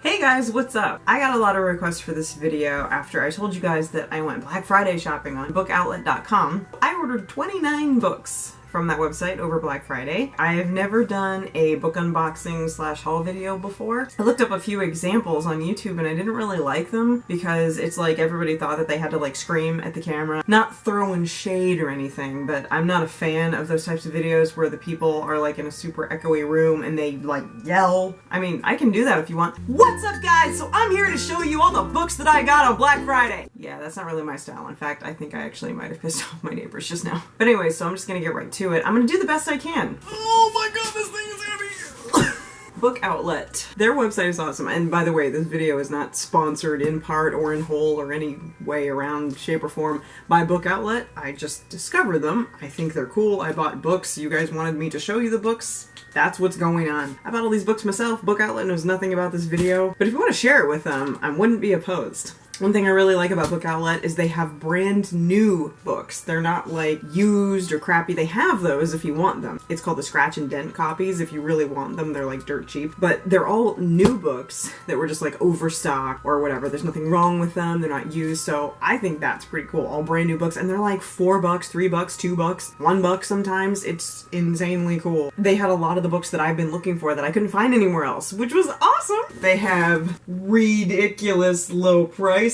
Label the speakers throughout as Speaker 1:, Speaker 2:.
Speaker 1: Hey guys, what's up? I got a lot of requests for this video after I told you guys that I went Black Friday shopping on bookoutlet.com. I ordered 29 books from that website over Black Friday. I have never done a book unboxing slash haul video before. I looked up a few examples on YouTube and I didn't really like them because it's like everybody thought that they had to like scream at the camera. Not throwing shade or anything, but I'm not a fan of those types of videos where the people are like in a super echoey room and they like yell. I mean, I can do that if you want. What's up guys? So I'm here to show you all the books that I got on Black Friday. Yeah, that's not really my style. In fact, I think I actually might have pissed off my neighbors just now. But anyway, so I'm just gonna get right to it. I'm gonna do the best I can. Oh my god, this thing is heavy! Book Outlet. Their website is awesome. And by the way, this video is not sponsored in part or in whole or any way around, shape, or form by Book Outlet. I just discovered them. I think they're cool. I bought books. You guys wanted me to show you the books. That's what's going on. I bought all these books myself. Book Outlet knows nothing about this video. But if you want to share it with them, I wouldn't be opposed. One thing I really like about Book Outlet is they have brand new books. They're not like used or crappy. They have those if you want them. It's called the scratch and dent copies. If you really want them, they're like dirt cheap. But they're all new books that were just like overstocked or whatever. There's nothing wrong with them. They're not used. So I think that's pretty cool. All brand new books. And they're like $4, $3, $2, $1 sometimes. It's insanely cool. They had a lot of the books that I've been looking for that I couldn't find anywhere else, which was awesome. They have ridiculous low prices.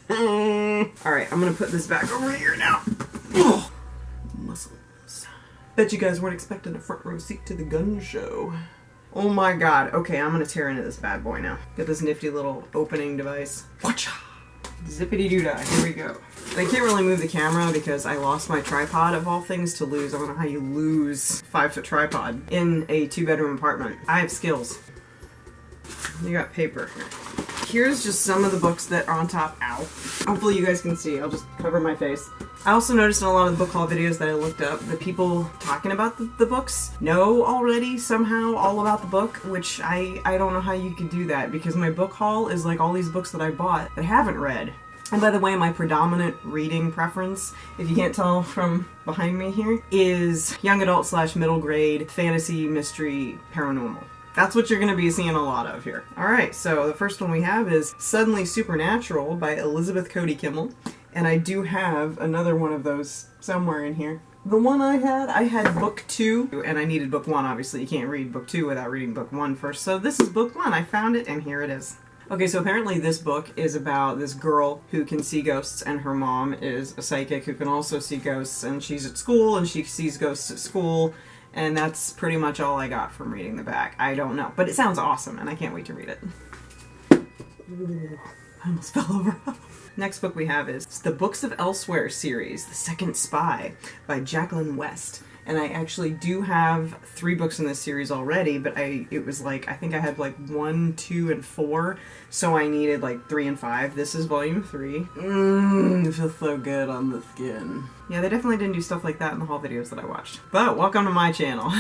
Speaker 1: Alright, I'm gonna put this back over here now. Oh, muscles. Bet you guys weren't expecting a front row seat to the gun show. Oh my god. Okay, I'm gonna tear into this bad boy now. Get this nifty little opening device. Whatcha! Zippity-doo-dah, here we go. I can't really move the camera because I lost my tripod, of all things to lose. I don't know how you lose a 5-foot tripod in a 2-bedroom apartment. I have skills. You got paper here. Here's just some of the books that are on top. Ow. Hopefully you guys can see. I'll just cover my face. I also noticed in a lot of the book haul videos that I looked up, the people talking about the books know already somehow all about the book, which I don't know how you could do that because my book haul is like all these books that I bought that I haven't read. And by the way, my predominant reading preference, if you can't tell from behind me here, is young adult / middle grade fantasy, mystery, paranormal. That's what you're going to be seeing a lot of here. Alright, so the first one we have is Suddenly Supernatural by Elizabeth Cody Kimmel. And I do have another one of those somewhere in here. The one I had book 2, and I needed book 1, obviously. You can't read book 2 without reading book 1 first. So this is book 1. I found it, and here it is. Okay, so apparently this book is about this girl who can see ghosts, and her mom is a psychic who can also see ghosts, and she's at school, and she sees ghosts at school. And that's pretty much all I got from reading the back. I don't know. But it sounds awesome, and I can't wait to read it. Ooh, I almost fell over. Next book we have is the Books of Elsewhere series, The Second Spy by Jacqueline West. And I actually do have 3 books in this series already, but it was like, I think I had like 1, 2, and 4, so I needed like 3 and 5. This is volume 3. It feels so good on the skin. Yeah, they definitely didn't do stuff like that in the haul videos that I watched. But welcome to my channel.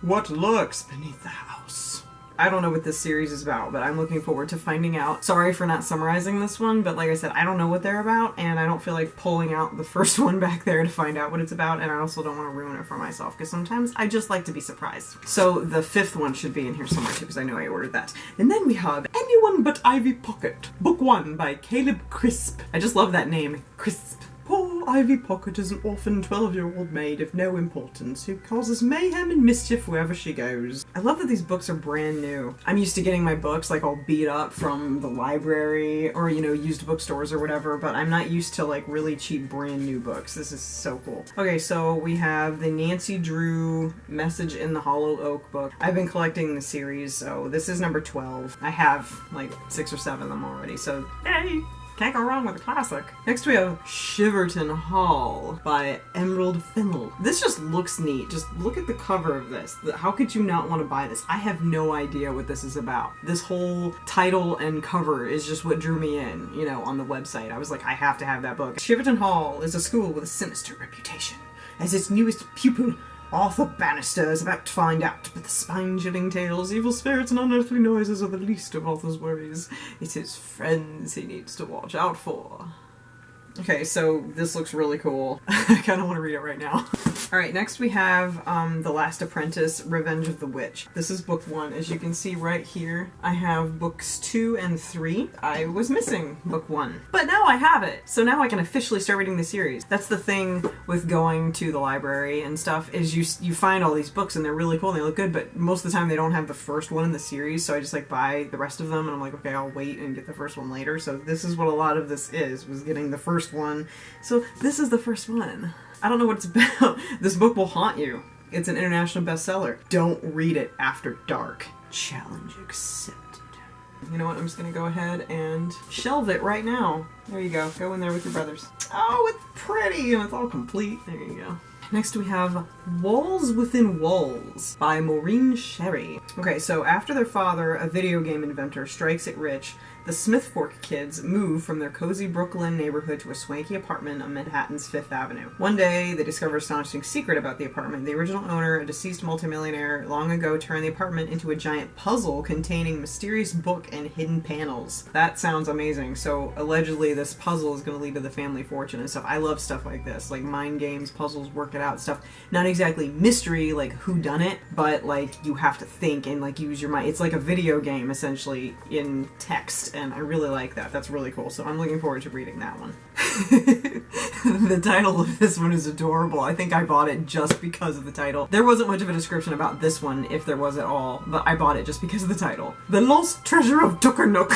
Speaker 1: What lurks beneath the house? I don't know what this series is about, but I'm looking forward to finding out. Sorry for not summarizing this one, but like I said, I don't know what they're about, and I don't feel like pulling out the first one back there to find out what it's about, and I also don't want to ruin it for myself, because sometimes I just like to be surprised. So the 5th one should be in here somewhere too, because I know I ordered that. And then we have Anyone But Ivy Pocket, Book 1 by Caleb Crisp. I just love that name, Crisp. Poor Ivy Pocket is an orphan 12-year-old maid of no importance who causes mayhem and mischief wherever she goes. I love that these books are brand new. I'm used to getting my books like all beat up from the library or, you know, used bookstores or whatever, but I'm not used to like really cheap brand new books. This is so cool. Okay, so we have the Nancy Drew Message in the Hollow Oak book. I've been collecting the series, so this is number 12. I have like 6 or 7 of them already, so yay! Can't go wrong with a classic. Next we have Shiverton Hall by Emerald Fennell. This just looks neat. Just look at the cover of this. How could you not want to buy this? I have no idea what this is about. This whole title and cover is just what drew me in, you know, on the website. I was like, I have to have that book. Shiverton Hall is a school with a sinister reputation. As its newest pupil, Arthur Bannister is about to find out, but the spine-chilling tales, evil spirits, and unearthly noises are the least of Arthur's worries. It's his friends he needs to watch out for. Okay, so this looks really cool. I kind of want to read it right now. Alright, next we have The Last Apprentice, Revenge of the Witch. This is book 1. As you can see right here, I have books 2 and 3. I was missing book 1. But now I have it! So now I can officially start reading the series. That's the thing with going to the library and stuff, is you find all these books and they're really cool and they look good, but most of the time they don't have the first one in the series, so I just like buy the rest of them and I'm like, okay, I'll wait and get the first one later. So this is what a lot of this is, was getting the first one. So this is the first one. I don't know what it's about. This book will haunt you. It's an international bestseller. Don't read it after dark. Challenge accepted. You know what? I'm just gonna go ahead and shelve it right now. There you go. Go in there with your brothers. Oh, it's pretty and it's all complete. There you go. Next we have Walls Within Walls by Maureen Sherry. Okay, so after their father, a video game inventor, strikes it rich, the Smith Fork kids move from their cozy Brooklyn neighborhood to a swanky apartment on Manhattan's Fifth Avenue. One day, they discover an astonishing secret about the apartment. The original owner, a deceased multimillionaire, long ago turned the apartment into a giant puzzle containing mysterious book and hidden panels. That sounds amazing. So, allegedly, this puzzle is going to lead to the family fortune and stuff. I love stuff like this, like mind games, puzzles, work it out stuff. Not exactly mystery, like whodunit, but like you have to think and like use your mind. It's like a video game, essentially, in text. And I really like that. That's really cool. So I'm looking forward to reading that one. The title of this one is adorable. I think I bought it just because of the title. There wasn't much of a description about this one, if there was at all, but I bought it just because of the title. The Lost Treasure of Tuckernook.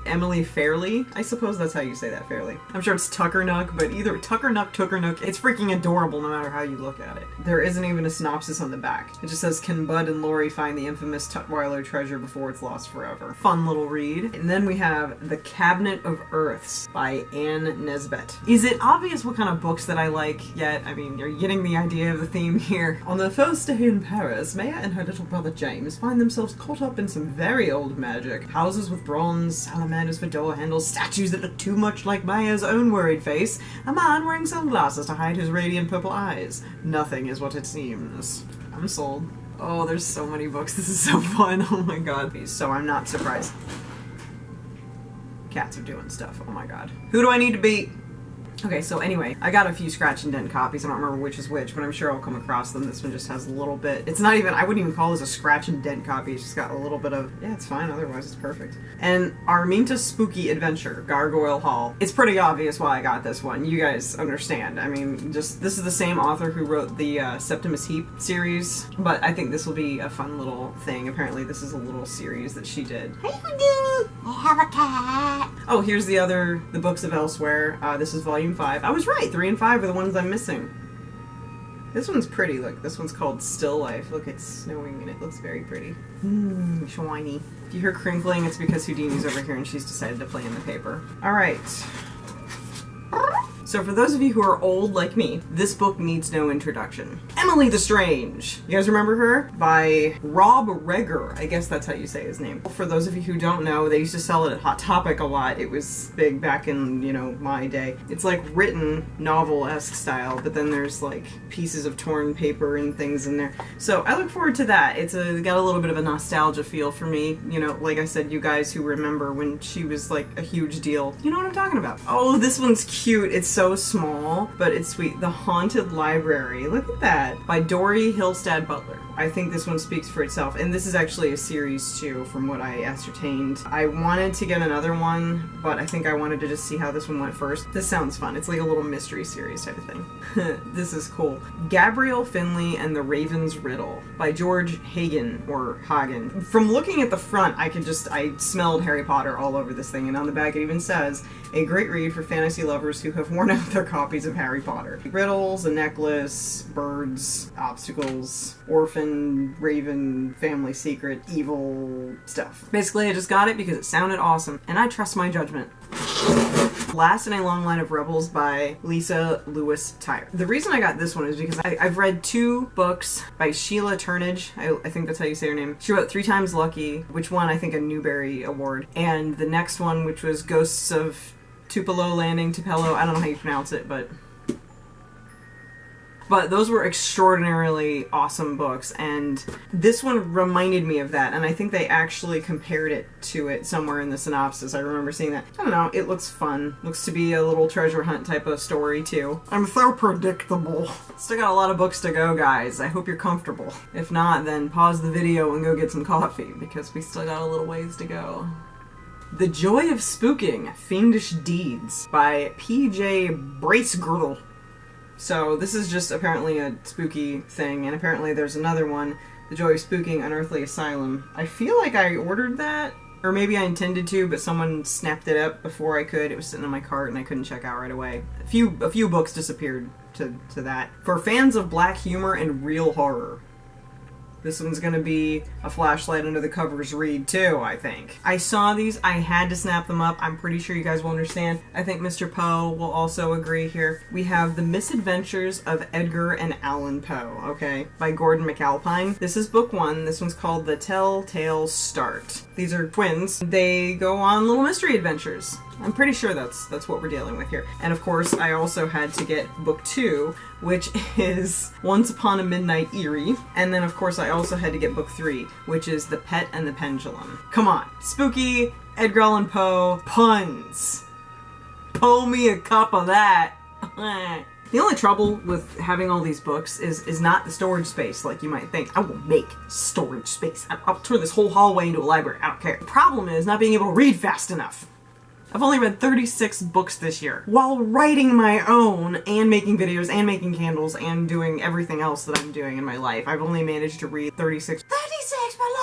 Speaker 1: Emily Fairley. I suppose that's how you say that, Fairley. I'm sure it's Tuckernook, but either Tuckernook, it's freaking adorable no matter how you look at it. There isn't even a synopsis on the back. It just says, can Bud and Lori find the infamous Tutwiler treasure before it's lost forever? Fun little read. And then we have The Cabinet of Earths by Anne Nesbet. Is it obvious what kind of books that I like yet? I mean, you're getting the idea of the theme here. On their first day in Paris, Maya and her little brother James find themselves caught up in some very old magic. Houses with bronze, salamanders for door handles, statues that look too much like Maya's own worried face, a man wearing sunglasses to hide his radiant purple eyes. Nothing is what it seems. I'm sold. Oh, there's so many books. This is so fun. Oh my god. So I'm not surprised. Cats are doing stuff. Oh my god. Who do I need to beat? Okay, so anyway, I got a few scratch and dent copies. I don't remember which is which, but I'm sure I'll come across them. This one just has a little bit. It's not even, I wouldn't even call this a scratch and dent copy. It's just got a little bit of, yeah, it's fine. Otherwise, it's perfect. And Arminta's Spooky Adventure, Gargoyle Hall. It's pretty obvious why I got this one. You guys understand. I mean, just, this is the same author who wrote the Septimus Heap series, but I think this will be a fun little thing. Apparently, this is a little series that she did. Hey, Houdini! I have a cat! Oh, here's the books of Elsewhere. This is volume 5. I was right, 3 and 5 are the ones I'm missing. This one's pretty, look. This one's called Still Life. Look, it's snowing and it looks very pretty. Shiny. If you hear crinkling, it's because Houdini's over here and she's decided to play in the paper. Alright. So for those of you who are old like me, this book needs no introduction. Emily the Strange! You guys remember her? By Rob Reger. I guess that's how you say his name. For those of you who don't know, they used to sell it at Hot Topic a lot. It was big back in, you know, my day. It's like written novel-esque style, but then there's like pieces of torn paper and things in there. So I look forward to that. It's got a little bit of a nostalgia feel for me. You know, like I said, you guys who remember when she was like a huge deal. You know what I'm talking about. Oh, this one's cute. It's so small, but it's sweet. The Haunted Library. Look at that. By Dory Hillstad Butler. I think this one speaks for itself. And this is actually a series too, from what I ascertained. I wanted to get another one, but I think I wanted to just see how this one went first. This sounds fun. It's like a little mystery series type of thing. This is cool. Gabrielle Finley and the Raven's Riddle by George Hagen, or Hagen. From looking at the front, I smelled Harry Potter all over this thing, and on the back it even says, a great read for fantasy lovers who have worn out their copies of Harry Potter. Riddles, a necklace, birds, obstacles, orphan, raven, family secret, evil stuff. Basically, I just got it because it sounded awesome, and I trust my judgment. Last in a Long Line of Rebels by Lisa Lewis Tyre. The reason I got this one is because I've read 2 books by Sheila Turnage. I think that's how you say her name. She wrote 3 Times Lucky, which won, I think, a Newbery Award. And the next one, which was Ghosts of Tupelo Landing, Tupelo, I don't know how you pronounce it, but But those were extraordinarily awesome books, and this one reminded me of that, and I think they actually compared it to it somewhere in the synopsis. I remember seeing that. I don't know, it looks fun. Looks to be a little treasure hunt type of story, too. I'm so predictable. Still got a lot of books to go, guys. I hope you're comfortable. If not, then pause the video and go get some coffee, because we still got a little ways to go. The Joy of Spooking, Fiendish Deeds by P.J. Bracegirdle. So this is just apparently a spooky thing, and apparently there's another one, The Joy of Spooking, Unearthly Asylum. I feel like I ordered that, or maybe I intended to, but someone snapped it up before I could. It was sitting in my cart and I couldn't check out right away. A few books disappeared to that. For fans of black humor and real horror. This one's gonna be a flashlight under the covers read too, I think. I saw these, I had to snap them up. I'm pretty sure you guys will understand. I think Mr. Poe will also agree here. We have The Misadventures of Edgar and Allan Poe, okay, by Gordon McAlpine. This is book 1. This one's called The Telltale Start. These are twins. They go on little mystery adventures. I'm pretty sure that's what we're dealing with here. And of course, I also had to get book 2, which is Once Upon a Midnight Eerie. And then of course I also had to get book 3, which is The Pet and the Pendulum. Come on. Spooky, Edgar Allan Poe, puns. Pull me a cup of that. The only trouble with having all these books is not the storage space like you might think. I will make storage space. I'll turn this whole hallway into a library. I don't care. The problem is not being able to read fast enough. I've only read 36 books this year, while writing my own, and making videos, and making candles, and doing everything else that I'm doing in my life. I've only managed to read 36, but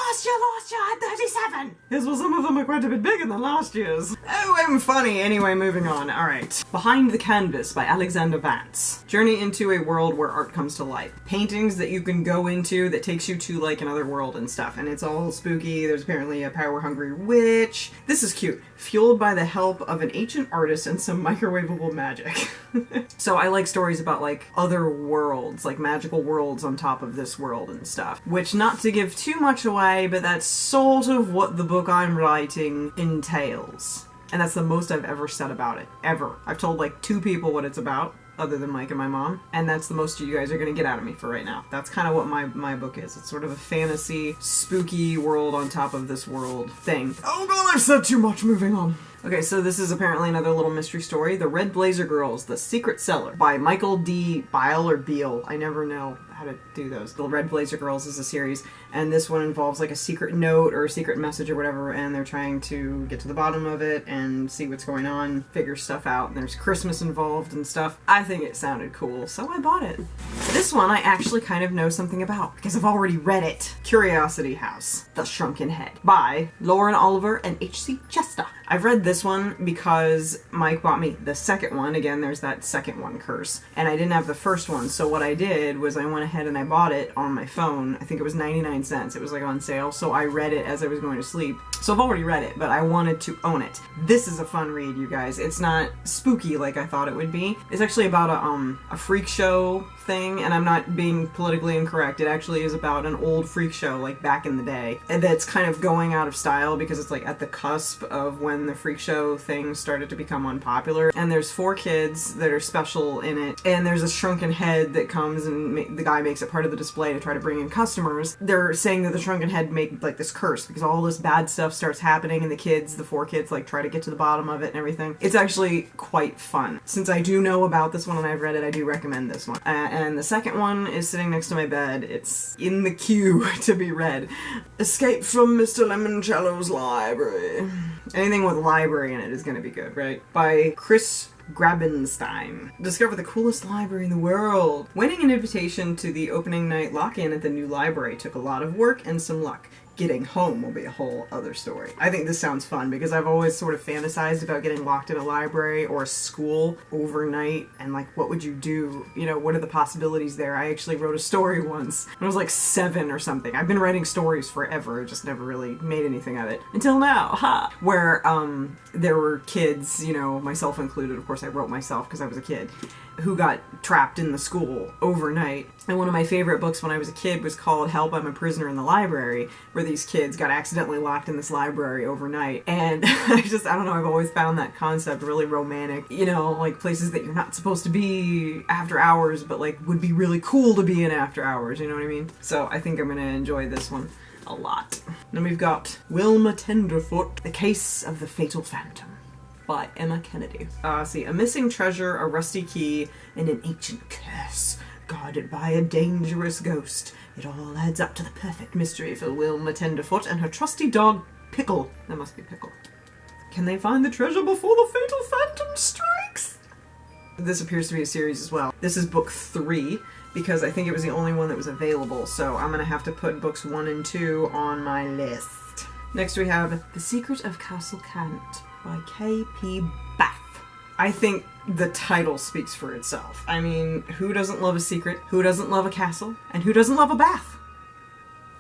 Speaker 1: last year I had 37! Yes, well, some of them are quite a bit bigger than last year's. Oh, I'm funny. Anyway, moving on. Alright. Behind the Canvas by Alexander Vance. Journey into a world where art comes to life. Paintings that you can go into that takes you to, like, another world and stuff, and it's all spooky. There's apparently a power-hungry witch. This is cute. Fueled by the help of an ancient artist and some microwavable magic. So I like stories about, like, other worlds, like magical worlds on top of this world and stuff. Which, not to give too much away, but that's sort of what the book I'm writing entails. And that's the most I've ever said about it. Ever. I've told, like, 2 people what it's about, other than Mike and my mom, and that's the most you guys are gonna get out of me for right now. That's kind of what my book is. It's sort of a fantasy, spooky world on top of this world thing. Oh god, I've said too much, moving on. Okay, so this is apparently another little mystery story. The Red Blazer Girls, The Secret Cellar by Michael D. Beale or Beale. I never know how to do those. The Red Blazer Girls is a series, and this one involves like a secret note or a secret message or whatever, and they're trying to get to the bottom of it and see what's going on, figure stuff out, and there's Christmas involved and stuff. I think it sounded cool, so I bought it. This one I actually kind of know something about, because I've already read it. Curiosity House, The Shrunken Head by Lauren Oliver and H.C. Chester. I've read this one because Mike bought me the second one. Again, there's that second one curse. And I didn't have the first one, so what I did was I went ahead and I bought it on my phone. I think it was 99 cents. It was like on sale, so I read it as I was going to sleep. So I've already read it, but I wanted to own it. This is a fun read, you guys. It's not spooky like I thought it would be. It's actually about a freak show thing, and I'm not being politically incorrect. It actually is about an old freak show, like back in the day, and that's kind of going out of style because it's like at the cusp of when the freak show thing started to become unpopular. And there's 4 kids that are special in it, and there's a shrunken head that comes, and the guy makes it part of the display to try to bring in customers. They're saying that the shrunken head made like this curse because all this bad stuff starts happening, and the 4 kids like try to get to the bottom of it and everything. It's actually quite fun. Since I do know about this one and I've read it, I do recommend this one. And the second one is sitting next to my bed. It's in the queue to be read. Escape from Mr. Limoncello's Library. Anything with library in it is gonna be good, right? By Chris Grabenstein. Discover the coolest library in the world. Winning an invitation to the opening night lock-in at the new library took a lot of work and some luck. Getting home will be a whole other story. I think this sounds fun because I've always sort of fantasized about getting locked in a library or a school overnight, and like, what would you do? You know, what are the possibilities there? I actually wrote a story once when I was like 7 or something. I've been writing stories forever, just never really made anything of it. Until now, ha! Where there were kids, you know, myself included, of course I wrote myself because I was a kid. who got trapped in the school overnight. And one of my favorite books when I was a kid was called Help, I'm a Prisoner in the Library, where these kids got accidentally locked in this library overnight. And I don't know, I've always found that concept really romantic. You know, like places that you're not supposed to be after hours, but like would be really cool to be in after hours, you know what I mean? So I think I'm gonna enjoy this one a lot. Then we've got Wilma Tenderfoot, The Case of the Fatal Phantom by Emma Kennedy. See, a missing treasure, a rusty key, and an ancient curse guarded by a dangerous ghost. It all adds up to the perfect mystery for Wilma Tenderfoot and her trusty dog, Pickle. That must be Pickle. Can they find the treasure before the fatal phantom strikes? This appears to be a series as well. This is book 3, because I think it was the only one that was available, so I'm gonna have to put books 1 and 2 on my list. Next we have The Secret of Castle Cant by K.P. Bath. I think the title speaks for itself. I mean, who doesn't love a secret? Who doesn't love a castle? And who doesn't love a bath?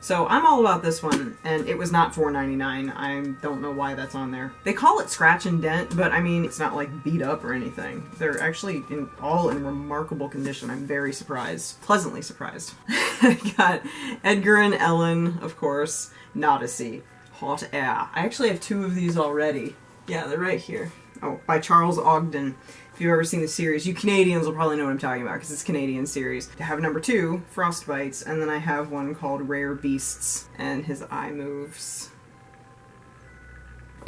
Speaker 1: So I'm all about this one, and it was not $4.99. I don't know why that's on there. They call it Scratch and Dent, but I mean, it's not like beat up or anything. They're actually all in remarkable condition. I'm very surprised. Pleasantly surprised. I got Edgar and Ellen, of course, Odyssey, Hot Air. I actually have 2 of these already. Yeah, they're right here. Oh, by Charles Ogden. If you've ever seen the series, you Canadians will probably know what I'm talking about because it's a Canadian series. I have number 2, Frostbites, and then I have one called Rare Beasts, and his eye moves.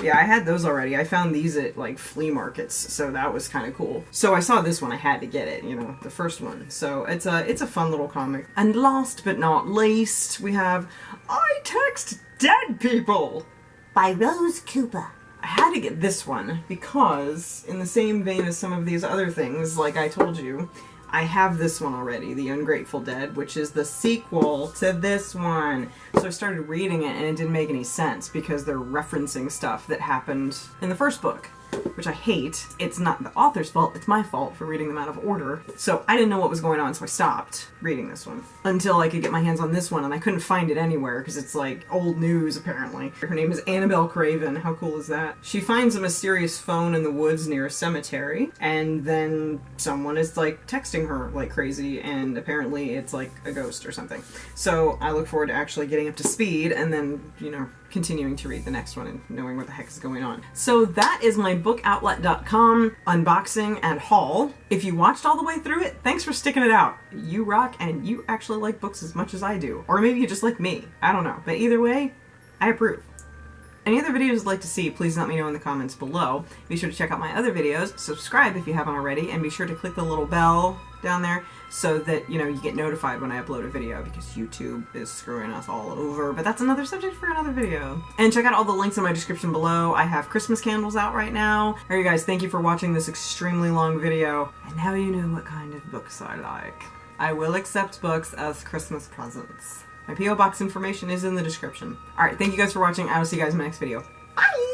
Speaker 1: Yeah, I had those already. I found these at, like, flea markets, so that was kind of cool. So I saw this one, I had to get it, you know, the first one. So it's a fun little comic. And last but not least, we have I Text Dead People by Rose Cooper. I had to get this one because, in the same vein as some of these other things, like I told you, I have this one already, The Ungrateful Dead, which is the sequel to this one. So I started reading it and it didn't make any sense because they're referencing stuff that happened in the first book, which I hate. It's not the author's fault, it's my fault for reading them out of order. So I didn't know what was going on, so I stopped reading this one until I could get my hands on this one, and I couldn't find it anywhere because it's like old news apparently. Her name is Annabelle Craven. How cool is that? She finds a mysterious phone in the woods near a cemetery, and then someone is like texting her like crazy, and apparently it's like a ghost or something. So I look forward to actually getting up to speed and then, you know, continuing to read the next one and knowing what the heck is going on. So that is my bookoutlet.com unboxing and haul. If you watched all the way through it, thanks for sticking it out. You rock, and you actually like books as much as I do. Or maybe you just like me. I don't know. But either way, I approve. Any other videos you'd like to see, please let me know in the comments below. Be sure to check out my other videos, subscribe if you haven't already, and be sure to click the little bell down there so that, you know, you get notified when I upload a video, because YouTube is screwing us all over, but that's another subject for another video. And check out all the links in my description below. I have Christmas candles out right now. Alright guys, thank you for watching this extremely long video, and now you know what kind of books I like. I will accept books as Christmas presents. My P.O. Box information is in the description. Alright, thank you guys for watching. I will see you guys in my next video. Bye!